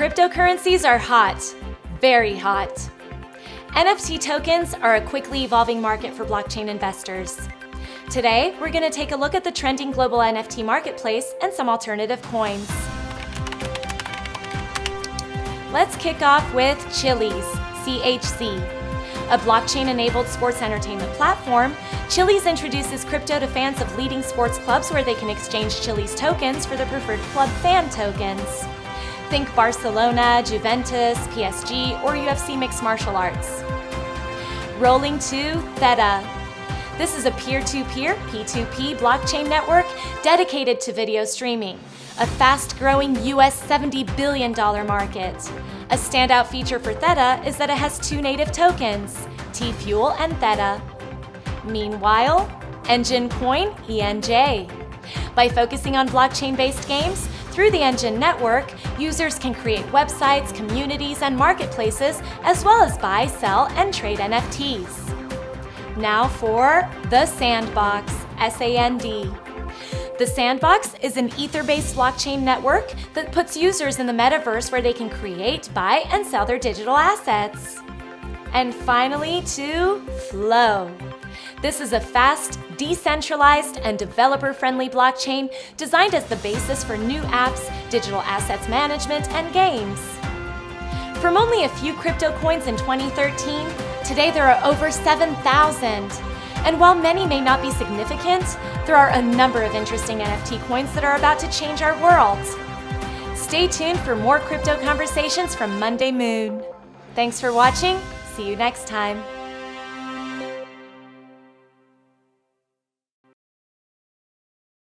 Cryptocurrencies are hot, very hot. NFT tokens are a quickly evolving market for blockchain investors. Today, we're going to take a look at the trending global NFT marketplace and some alternative coins. Let's kick off with Chiliz, CHZ. A blockchain-enabled sports entertainment platform, Chiliz introduces crypto to fans of leading sports clubs where they can exchange Chiliz tokens for their preferred club fan tokens. Think Barcelona, Juventus, PSG, or UFC mixed martial arts. Rolling to Theta. This is a peer-to-peer, P2P blockchain network dedicated to video streaming, a fast-growing US $70 billion market. A standout feature for Theta is that it has two native tokens, T-Fuel and Theta. Meanwhile, Engine Coin, ENJ. By focusing on blockchain-based games, through the Engine network, users can create websites, communities, and marketplaces, as well as buy, sell, and trade NFTs. Now for the Sandbox, SAND. The Sandbox is an Ether-based blockchain network that puts users in the metaverse where they can create, buy, and sell their digital assets. And finally to Flow. This is a fast, decentralized, and developer-friendly blockchain designed as the basis for new apps, digital assets management, and games. From only a few crypto coins in 2013, today there are over 7,000. And while many may not be significant, there are a number of interesting NFT coins that are about to change our world. Stay tuned for more crypto conversations from Monday Moon. Thanks for watching. See you next time.